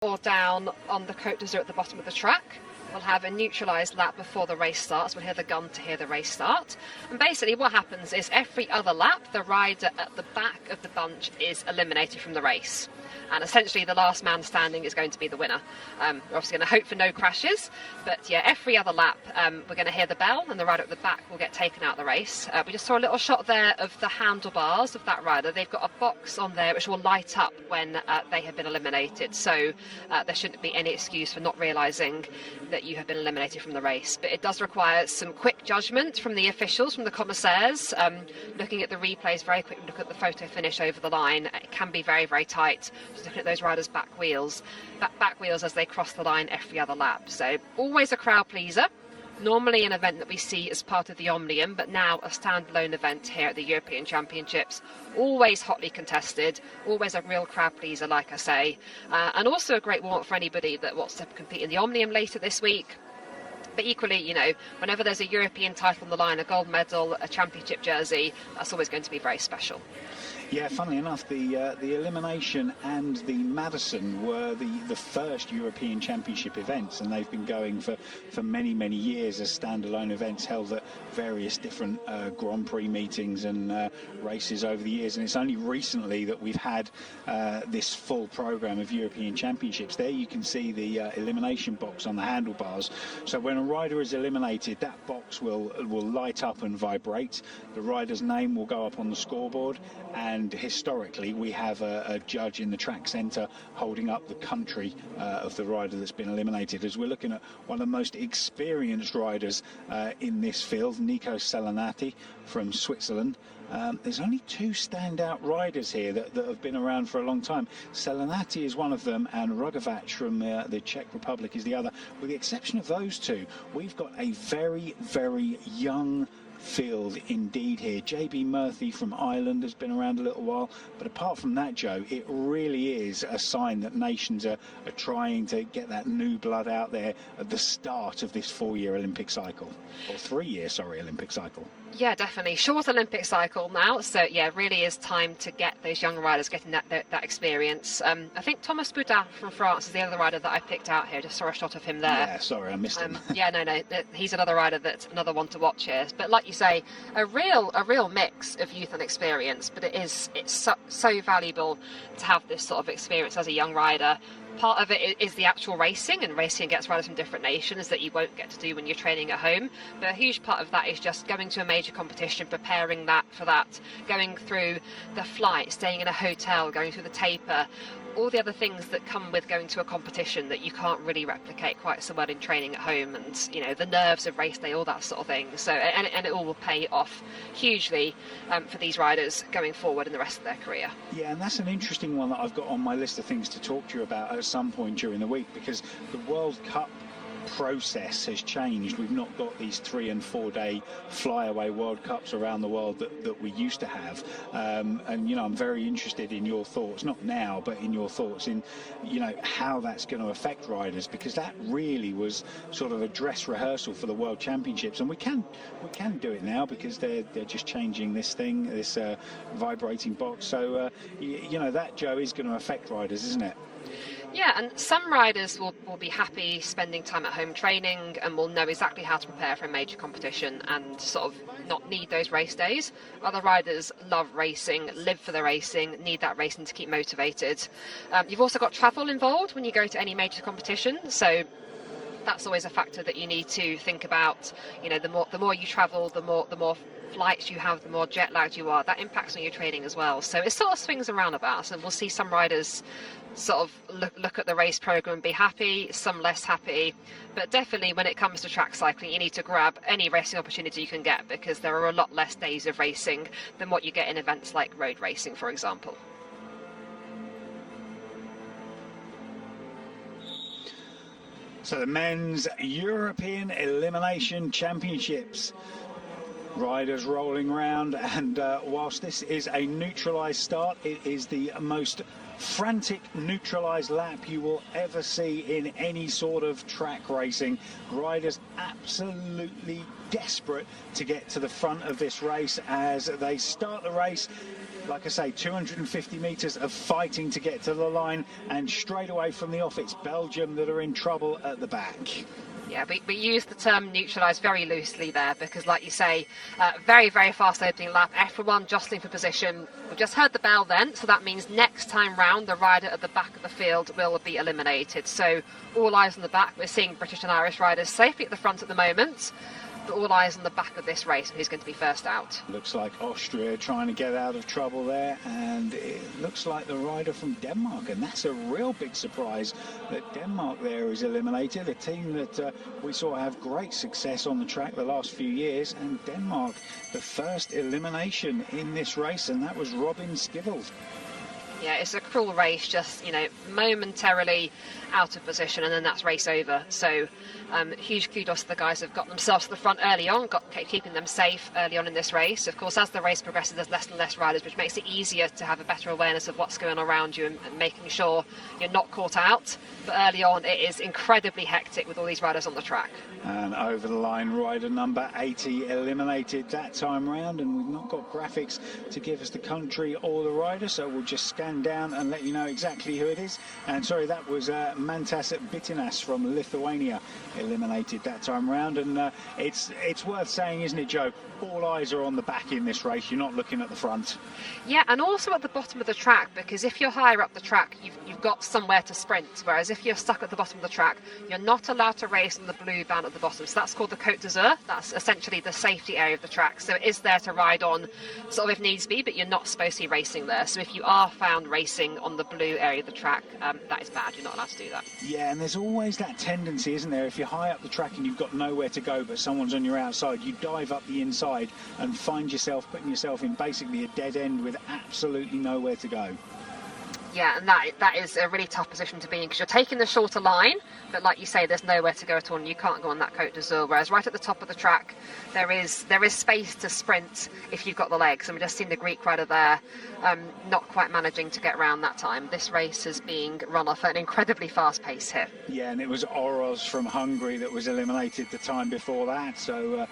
or down on the Côte d'Azur at the bottom of the track. We'll have a neutralised lap before the race starts. We'll hear the gun to hear the race start. And basically what happens is every other lap, the rider at the back of the bunch is eliminated from the race. And essentially the last man standing is going to be the winner. We're obviously going to hope for no crashes, but yeah, every other lap we're going to hear the bell and the rider at the back will get taken out of the race. We just saw a little shot there of the handlebars of that rider. They've got a box on there which will light up when they have been eliminated, so there shouldn't be any excuse for not realising that you have been eliminated from the race. But it does require some quick judgment from the officials, from the commissaires, looking at the replays very quickly, look at the photo finish over the line. It can be very, very tight. Just looking at those riders' back wheels as they cross the line every other lap. So always a crowd pleaser. Normally an event that we see as part of the Omnium, but now a standalone event here at the European Championships. Always hotly contested, always a real crowd pleaser, like I say. And also a great warm-up for anybody that wants to compete in the Omnium later this week. But equally, you know, whenever there's a European title on the line, a gold medal, a championship jersey, that's always going to be very special. Yeah, funnily enough, the Elimination and the Madison were the first European Championship events, and they've been going for many, many years as standalone events held at various different Grand Prix meetings and races over the years. And it's only recently that we've had this full program of European Championships. There you can see the elimination box on the handlebars. So when a rider is eliminated, that box will light up and vibrate. The rider's name will go up on the scoreboard, and historically we have a judge in the track centre holding up the country of the rider that's been eliminated. As we're looking at one of the most experienced riders in this field, Nico Selinati from Switzerland. There's only two standout riders here that have been around for a long time. Selinati is one of them, and Rogovac from the Czech Republic is the other. With the exception of those two, we've got a very, very young field indeed here. JB Murphy from Ireland has been around a little while, but apart from that, Joe, it really is a sign that nations are trying to get that new blood out there at the start of this 4-year Olympic cycle, or 3-year, sorry, Olympic cycle. Yeah, definitely. Short Olympic cycle now, so yeah, it really is time to get those young riders getting that experience. I think Thomas BOUDAT from France is the other rider that I picked out here. Just saw a shot of him there. Yeah, sorry, I missed him. Yeah, no, he's another rider that's another one to watch here. But like you say, a real mix of youth and experience. But it's so valuable to have this sort of experience as a young rider. Part of it is the actual racing, and racing against riders from different nations that you won't get to do when you're training at home. But a huge part of that is just going to a major competition, preparing for that, going through the flight, staying in a hotel, going through the taper, all the other things that come with going to a competition that you can't really replicate quite so well in training at home, and you know, the nerves of race day, all that sort of thing. So and it all will pay off hugely for these riders going forward in the rest of their career. Yeah, and that's an interesting one that I've got on my list of things to talk to you about at some point during the week, because the World Cup process has changed. We've not got these 3 and 4 day flyaway World Cups around the world that we used to have, and you know, I'm very interested in your thoughts, not now, but in your thoughts in, you know, how that's going to affect riders, because that really was sort of a dress rehearsal for the World Championships, and we can do it now because they're just changing this thing, this vibrating box. So you know, that, Joe, is going to affect riders, isn't it? Yeah, and some riders will be happy spending time at home training and will know exactly how to prepare for a major competition and sort of not need those race days. Other riders love racing, live for the racing, need that racing to keep motivated. You've also got travel involved when you go to any major competition, so that's always a factor that you need to think about. You know, the more you travel, the more flights you have, the more jet lagged you are. That impacts on your training as well. So it sort of swings and roundabouts, and we'll see some riders sort of look at the race program and be happy, some less happy. But definitely when it comes to track cycling, you need to grab any racing opportunity you can get, because there are a lot less days of racing than what you get in events like road racing, for example. So the men's European Elimination Championships, riders rolling around, and whilst this is a neutralised start, it is the most frantic neutralised lap you will ever see in any sort of track racing. Riders absolutely desperate to get to the front of this race as they start the race. like I say, 250 metres of fighting to get to the line, and straight away from the off, it's Belgium that are in trouble at the back. Yeah, we use the term neutralised very loosely there because, like you say, very, very fast opening lap. Everyone jostling for position. We just heard the bell then, so that means next time round the rider at the back of the field will be eliminated. So all eyes on the back. We're seeing British and Irish riders safely at the front at the moment, but all eyes on the back of this race and who's going to be first out. Looks like Austria trying to get out of trouble there, and it looks like the rider from Denmark, and that's a real big surprise that Denmark there is eliminated, a team that we saw have great success on the track the last few years, and Denmark the first elimination in this race, and that was Robin Skivels. Yeah, it's a cruel race, just, you know, momentarily out of position and then that's race over. So huge kudos to the guys who've got themselves to the front early on, keeping them safe early on in this race. Of course, as the race progresses, there's less and less riders, which makes it easier to have a better awareness of what's going on around you and making sure you're not caught out. But early on, it is incredibly hectic with all these riders on the track. And over the line, rider number 80 eliminated that time round, and we've not got graphics to give us the country or the rider, so we'll just scan down and let you know exactly who it is. And sorry, that was Mantas Bitinas from Lithuania eliminated that time round. And it's worth saying, isn't it, Joe? All eyes are on the back in this race. You're not looking at the front. Yeah, and also at the bottom of the track, because if you're higher up the track, you've got somewhere to sprint, whereas if you're stuck at the bottom of the track, you're not allowed to race on the blue band at the bottom. So that's called the Côte d'Azur. That's essentially the safety area of the track. So it is there to ride on, sort of if needs be, but you're not supposed to be racing there. So if you are found racing on the blue area of the track, that is bad. You're not allowed to do that. Yeah, and there's always that tendency, isn't there? If you're high up the track and you've got nowhere to go, but someone's on your outside, you dive up the inside and find yourself putting yourself in basically a dead end with absolutely nowhere to go. Yeah, and that is a really tough position to be in because you're taking the shorter line, but like you say, there's nowhere to go at all, and you can't go on that Côte d'Azur. Whereas right at the top of the track, there is space to sprint if you've got the legs. And we've just seen the Greek rider there, not quite managing to get around that time. This race is being run off at an incredibly fast pace here. Yeah, and it was Oroz from Hungary that was eliminated the time before that. So.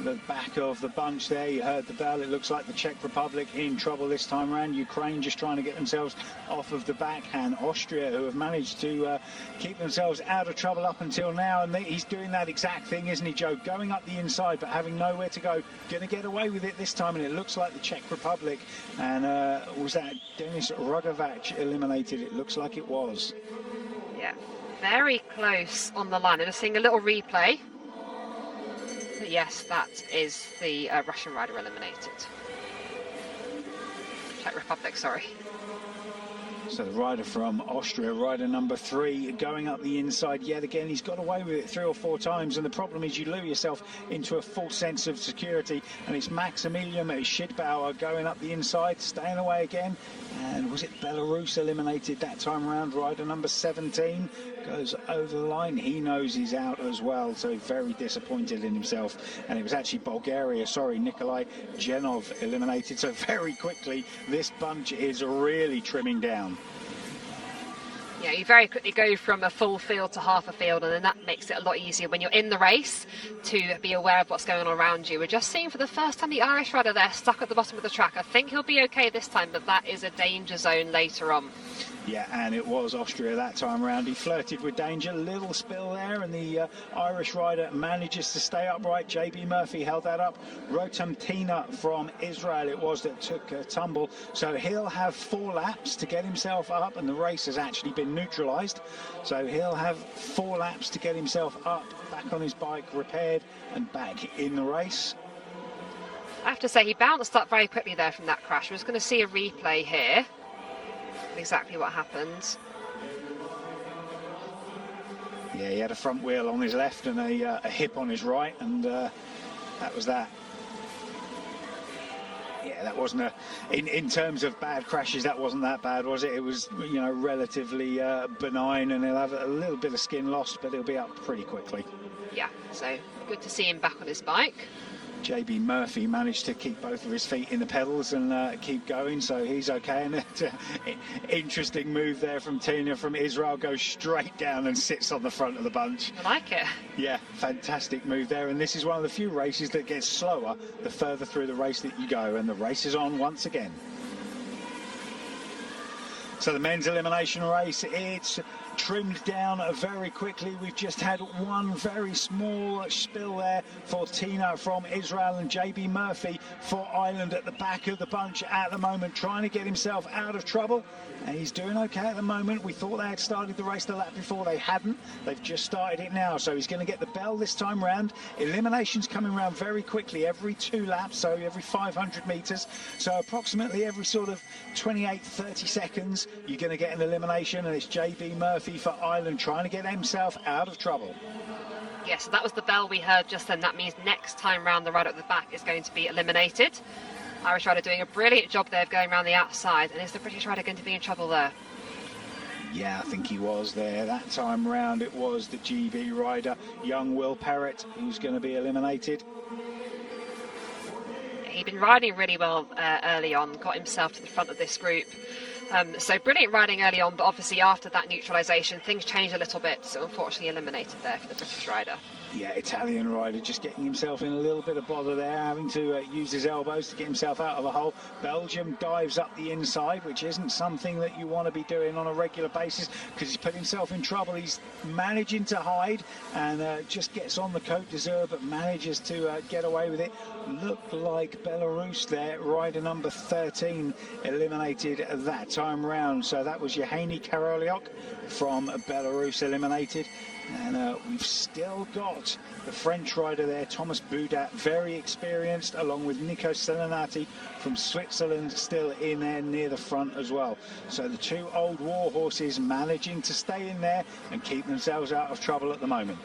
The back of the bunch there, you heard the bell. It looks like the Czech Republic in trouble this time around. Ukraine just trying to get themselves off of the back, and Austria, who have managed to keep themselves out of trouble up until now. And he's doing that exact thing, isn't he, Joe? Going up the inside but having nowhere to go. Going to get away with it this time, and it looks like the Czech Republic. And was that Denis Rogovac eliminated? It looks like it was. Yeah, very close on the line. I'm just seeing a little replay. Yes, that is the Russian rider eliminated. Czech Republic, sorry. So the rider from Austria, rider number 3, going up the inside yet again. He's got away with it 3 or 4 times, and the problem is you lure yourself into a false sense of security, and it's Maximilian Schidbauer going up the inside, staying away again. And was it Belarus eliminated that time around? Rider number 17 goes over the line. He knows he's out as well, so very disappointed in himself. And it was actually Bulgaria, Nikolai Genov eliminated. So very quickly, this bunch is really trimming down. Yeah, you very quickly go from a full field to half a field, and then that makes it a lot easier when you're in the race to be aware of what's going on around you. We're just seeing for the first time the Irish rider there stuck at the bottom of the track. I think he'll be okay this time, but that is a danger zone later on. Yeah, and it was Austria that time around. He flirted with danger, little spill there, and the Irish rider manages to stay upright. JB Murphy held that up. ROSTOVTSEV from Israel it was that took a tumble, so he'll have 4 laps to get himself up, and the race has actually been neutralised, so he'll have 4 laps to get himself up, back on his bike, repaired, and back in the race. I have to say, he bounced up very quickly there from that crash. We're just going to see a replay here. Exactly what happened. Yeah, he had a front wheel on his left and a hip on his right, and that was that. Yeah, that wasn't in terms of bad crashes, that wasn't that bad, was it? It was, you know, relatively benign, and he'll have a little bit of skin lost, but he'll be up pretty quickly. Yeah, so good to see him back on his bike. JB Murphy managed to keep both of his feet in the pedals and keep going, so he's okay. And interesting move there from Tina from Israel, goes straight down and sits on the front of the bunch. I like it. Yeah, fantastic move there. And this is one of the few races that gets slower the further through the race that you go, and the race is on once again. So the men's elimination race, it's trimmed down very quickly. We've just had one very small spill there for Tina from Israel, and JB Murphy for Ireland at the back of the bunch at the moment, trying to get himself out of trouble. And he's doing okay at the moment. We thought they had started the race the lap before. They hadn't. They've just started it now. So he's going to get the bell this time round. Eliminations coming around very quickly, every 2 laps, so every 500 metres. So approximately every sort of 28, 30 seconds, you're going to get an elimination. And it's JB Murphy for Ireland trying to get himself out of trouble. Yes, so that was the bell we heard just then. That means next time round the rider at the back is going to be eliminated. Irish rider doing a brilliant job there of going around the outside, and is the British rider going to be in trouble there? Yeah, I think he was there. That time round it was the GB rider, young Will Perrett, who's going to be eliminated. He'd been riding really well early on, got himself to the front of this group. So brilliant riding early on, but obviously after that neutralisation, things changed a little bit, so unfortunately eliminated there for the British rider. Yeah, Italian rider just getting himself in a little bit of bother there, having to use his elbows to get himself out of a hole. Belgium dives up the inside, which isn't something that you want to be doing on a regular basis, because he's put himself in trouble. He's managing to hide and just gets on the Côte d'Azur, but manages to get away with it. Looked like Belarus there, rider number 13, eliminated that time round. So that was Yehani Karoliok from Belarus eliminated. And we've still got the French rider there, Thomas Boudat, very experienced, along with Nico Selenati from Switzerland, still in there near the front as well. So the 2 old war horses managing to stay in there and keep themselves out of trouble at the moment.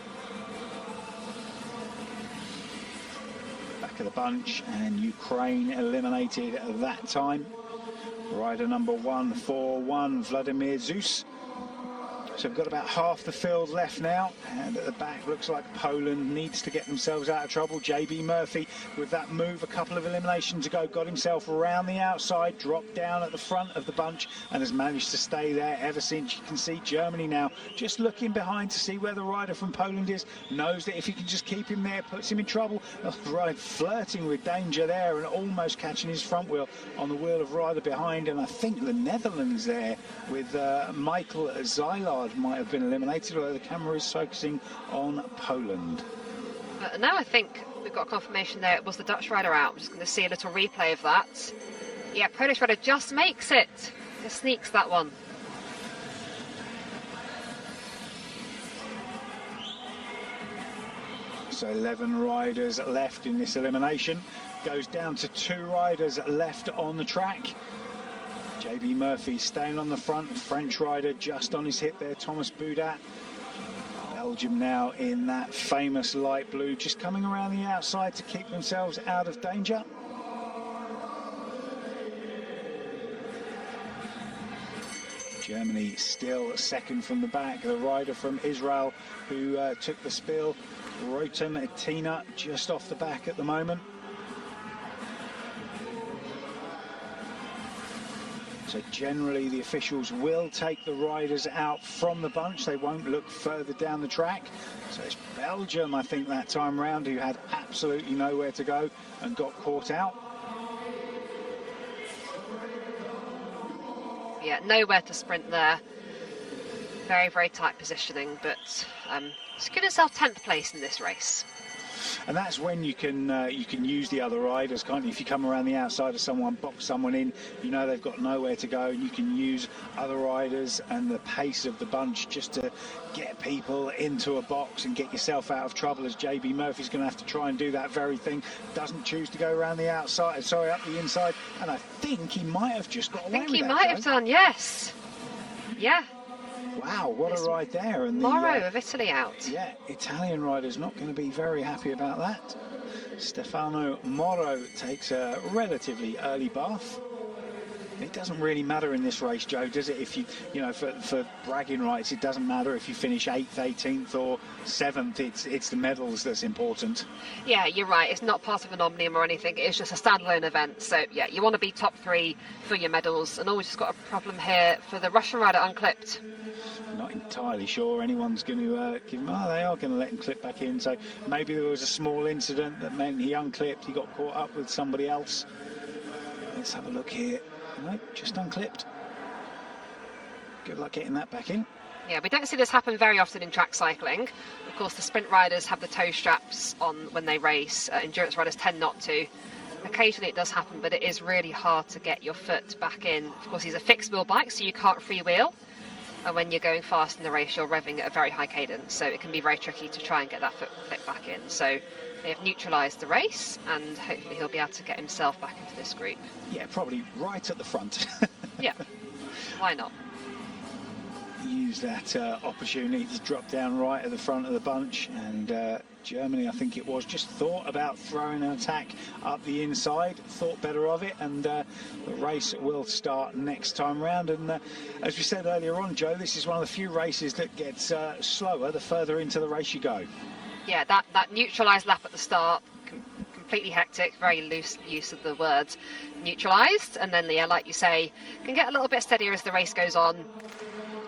Back of the bunch, and Ukraine eliminated at that time. Rider number 141, Vladimir Zeus. So we've got about half the field left now, and at the back looks like Poland needs to get themselves out of trouble. JB Murphy with that move, a couple of eliminations ago, got himself around the outside, dropped down at the front of the bunch, and has managed to stay there ever since. You can see Germany now just looking behind to see where the rider from Poland is, knows that if he can just keep him there, puts him in trouble. Right, flirting with danger there and almost catching his front wheel on the wheel of rider behind. And I think the Netherlands there with Michael Zeilard might have been eliminated, although the camera is focusing on Poland. Now I think we've got confirmation there it was the Dutch rider out. I'm just going to see a little replay of that. Yeah, Polish rider just makes it. Just sneaks that one. So 11 riders left in this elimination. Goes down to 2 riders left on the track. JB Murphy staying on the front, French rider just on his hip there, Thomas Boudat. Belgium now in that famous light blue, just coming around the outside to keep themselves out of danger. Germany still second from the back. The rider from Israel who took the spill, Rotem Tina, just off the back at the moment. So generally the officials will take the riders out from the bunch. They won't look further down the track. So it's Belgium, I think, that time round, who had absolutely nowhere to go and got caught out. Yeah, nowhere to sprint there. Very, very tight positioning, but secured himself 10th place in this race. And that's when you can use the other riders, can't you? If you come around the outside of someone, box someone in, you know they've got nowhere to go, and you can use other riders and the pace of the bunch just to get people into a box and get yourself out of trouble, as JB Murphy's going to have to try and do that very thing. Doesn't choose to go around the outside, sorry, up the inside, and I think he might have just got away with that. I think he might have done, yes. Yeah. Wow, what a ride there. And Moro of Italy out. Yeah, Italian rider's not going to be very happy about that. Stefano Moro takes a relatively early bath. It doesn't really matter in this race, Joe, does it? If you know, for bragging rights, it doesn't matter if you finish 8th, 18th or 7th. It's the medals that's important. Yeah, you're right. It's not part of an omnium or anything. It's just a standalone event. So, yeah, you want to be top 3 for your medals. And always just got a problem here for the Russian rider unclipped. Not entirely sure anyone's going to give him... Oh, they are going to let him clip back in. So maybe there was a small incident that meant he unclipped. He got caught up with somebody else. Let's have a look here. No, just unclipped. good luck getting that back in. Yeah, we don't see this happen very often in track cycling. Of course, the sprint riders have the toe straps on when they race. Endurance riders tend not to. Occasionally it does happen, but it is really hard to get your foot back in. Of course, these are fixed wheel bikes, so you can't freewheel. And when you're going fast in the race, you're revving at a very high cadence, so it can be very tricky to try and get that foot back in. So they've neutralised the race, and hopefully he'll be able to get himself back into this group. Yeah, probably right at the front. Yeah, why not? Use that opportunity to drop down right at the front of the bunch, and Germany, I think it was, just thought about throwing an attack up the inside, thought better of it, and the race will start next time round. And as we said earlier on, Joe, this is one of the few races that gets slower the further into the race you go. Yeah, that neutralised lap at the start, completely hectic, very loose use of the word neutralised, and then, yeah, like you say, can get a little bit steadier as the race goes on.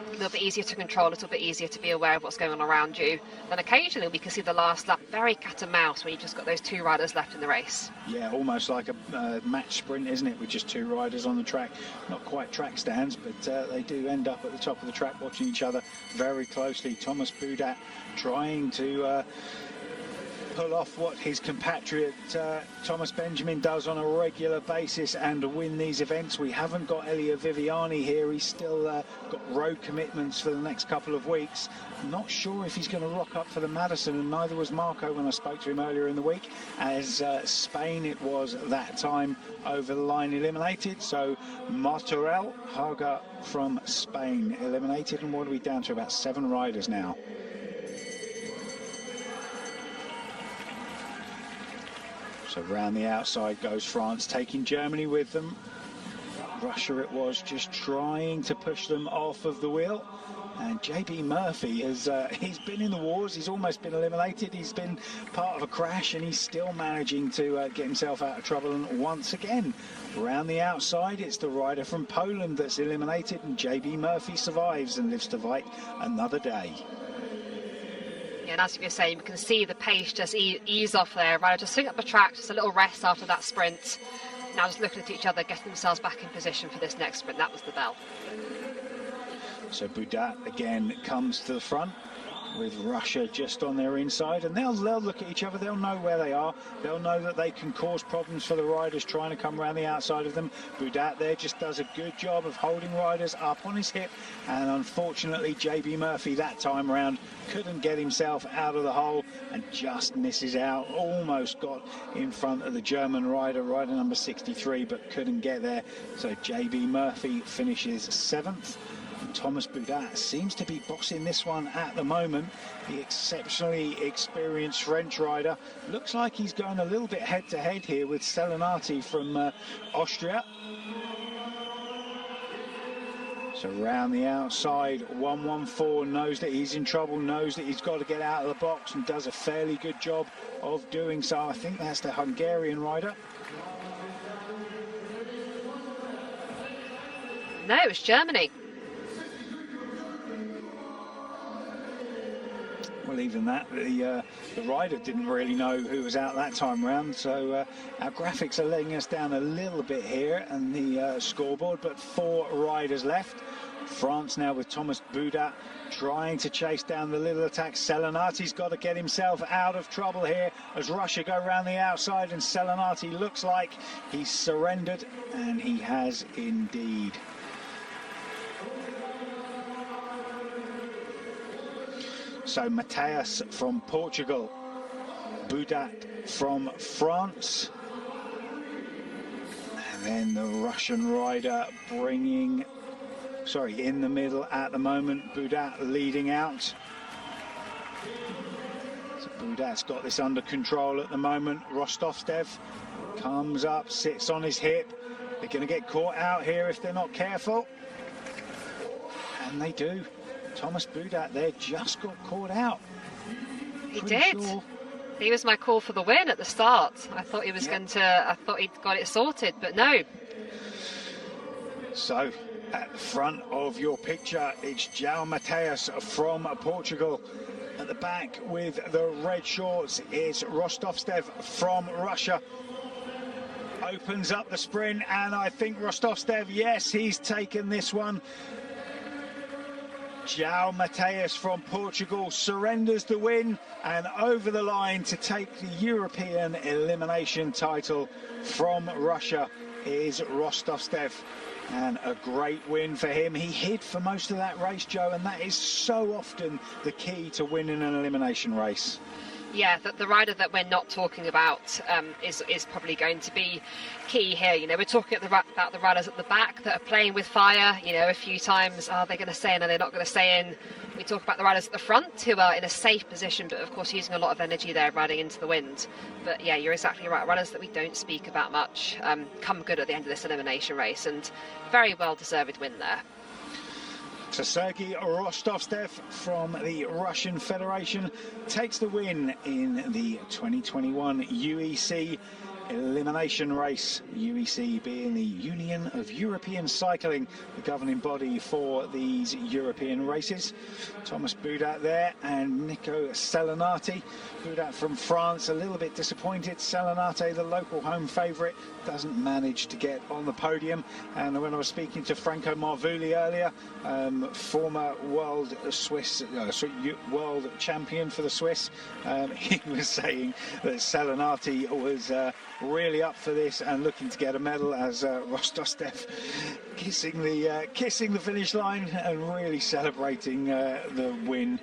A little bit easier to control, a little bit easier to be aware of what's going on around you. Then occasionally we can see the last lap very cat and mouse when you've just got those two riders left in the race. Yeah, almost like a match sprint, isn't it, with just two riders on the track. Not quite track stands, but they do end up at the top of the track watching each other very closely. Thomas BOUDAT trying to pull off what his compatriot Thomas Benjamin does on a regular basis and win these events. We haven't got Elia Viviani here. He's still got road commitments for the next couple of weeks. Not sure if he's going to rock up for the Madison, and neither was Marco when I spoke to him earlier in the week, as Spain it was that time over the line eliminated. So Martorell Haga from Spain eliminated, and what are we down to? About 7 riders now. So round the outside goes France, taking Germany with them. Russia it was, just trying to push them off of the wheel. And JB Murphy has he's been in the wars, he's almost been eliminated, he's been part of a crash, and he's still managing to get himself out of trouble. And once again, round the outside, it's the rider from Poland that's eliminated, and JB Murphy survives and lives to fight another day. Yeah, and as you were saying, we can see the pace just ease off there. Rider just sitting up the track, just a little rest after that sprint. Now just looking at each other, getting themselves back in position for this next sprint. That was the bell. So BOUDAT again comes to the front with Russia just on their inside, and they'll look at each other, they'll know where they are, they'll know that they can cause problems for the riders trying to come around the outside of them. BOUDAT there just does a good job of holding riders up on his hip, and unfortunately JB Murphy that time round couldn't get himself out of the hole and just misses out. Almost got in front of the German rider number 63, but couldn't get there. So JB Murphy finishes 7th. Thomas BOUDAT seems to be bossing this one at the moment. The exceptionally experienced French rider. Looks like he's going a little bit head-to-head here with Selinati from Austria. So round the outside, 114, knows that he's in trouble, knows that he's got to get out of the box, and does a fairly good job of doing so. I think that's the Hungarian rider. No, it's Germany. Well, even that, the rider didn't really know who was out that time round, so our graphics are letting us down a little bit here and the scoreboard, but 4 riders left. France now with Thomas BOUDAT trying to chase down the little attack. Selinati's got to get himself out of trouble here as Russia go around the outside, and Selinati looks like he's surrendered, and he has indeed. So Matias from Portugal, BOUDAT from France, and then the Russian rider in the middle at the moment, BOUDAT leading out. So BOUDAT's got this under control at the moment. ROSTOVTSEV comes up, sits on his hip. They're going to get caught out here if they're not careful, and they do. Thomas BOUDAT there just got caught out. He did. Sure. He was my call for the win at the start. I thought he was I thought he'd got it sorted, but no. So at the front of your picture, it's João Matias from Portugal. At the back with the red shorts is ROSTOVTSEV from Russia. Opens up the sprint, and I think ROSTOVTSEV, yes, he's taken this one. Joao Matias from Portugal surrenders the win, and over the line to take the European elimination title from Russia is ROSTOVTSEV. And a great win for him. He hid for most of that race, Joe, and that is so often the key to winning an elimination race. Yeah, the rider that we're not talking about is probably going to be key here. You know, we're talking about the riders at the back that are playing with fire. You know, a few times, are they going to stay in? Are they not going to stay in? We talk about the riders at the front who are in a safe position, but of course using a lot of energy there riding into the wind. But yeah, you're exactly right. Riders that we don't speak about much come good at the end of this elimination race, and very well deserved win there. So Sergei ROSTOVTSEV from the Russian Federation takes the win in the 2021 UEC elimination race. UEC being the Union of European Cycling, the governing body for these European races. Thomas BOUDAT there and Nico Selinati. BOUDAT from France, a little bit disappointed. Selinati, the local home favourite, doesn't manage to get on the podium. And when I was speaking to Franco Marvuli earlier, former world world champion for the Swiss, he was saying that Selinati was really up for this and looking to get a medal, as ROSTOVTSEV kissing the finish line and really celebrating the win.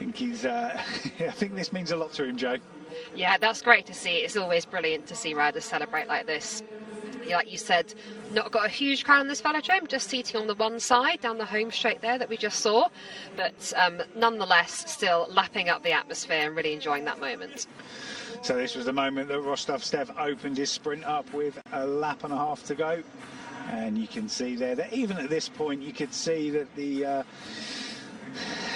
I think this means a lot to him, Joe. Yeah, that's great to see. It's always brilliant to see riders celebrate like this. Like you said, not got a huge crowd in this velodrome, just seating on the one side down the home straight there that we just saw, but nonetheless still lapping up the atmosphere and really enjoying that moment. So this was the moment that ROSTOVTSEV opened his sprint up with a lap and a half to go, and you can see there that even at this point you could see that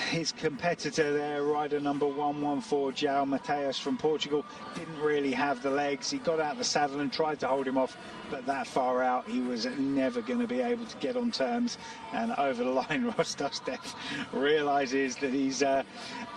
his competitor there, rider number 114, Joao Matias from Portugal, didn't really have the legs. He got out of the saddle and tried to hold him off, but that far out he was never going to be able to get on terms. And over the line, ROSTOVTSEV realises that he's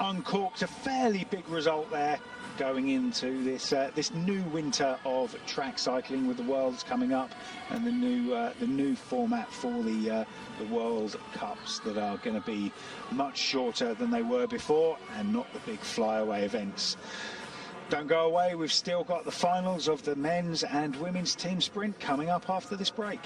uncorked a fairly big result there, going into this new winter of track cycling with the Worlds coming up and the new format for the World Cups that are going to be much shorter than they were before and not the big flyaway events. Don't go away, we've still got the finals of the men's and women's team sprint coming up after this break.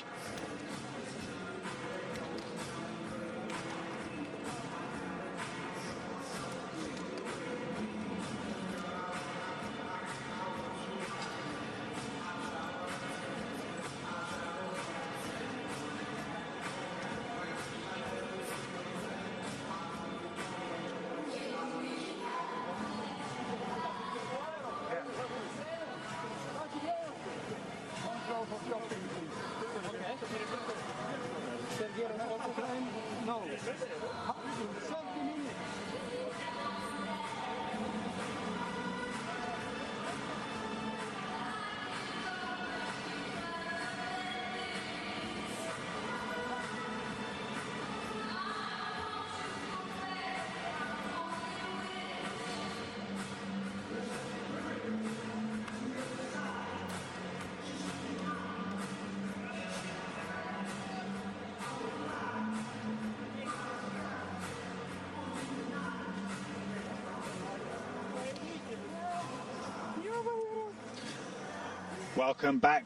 Welcome back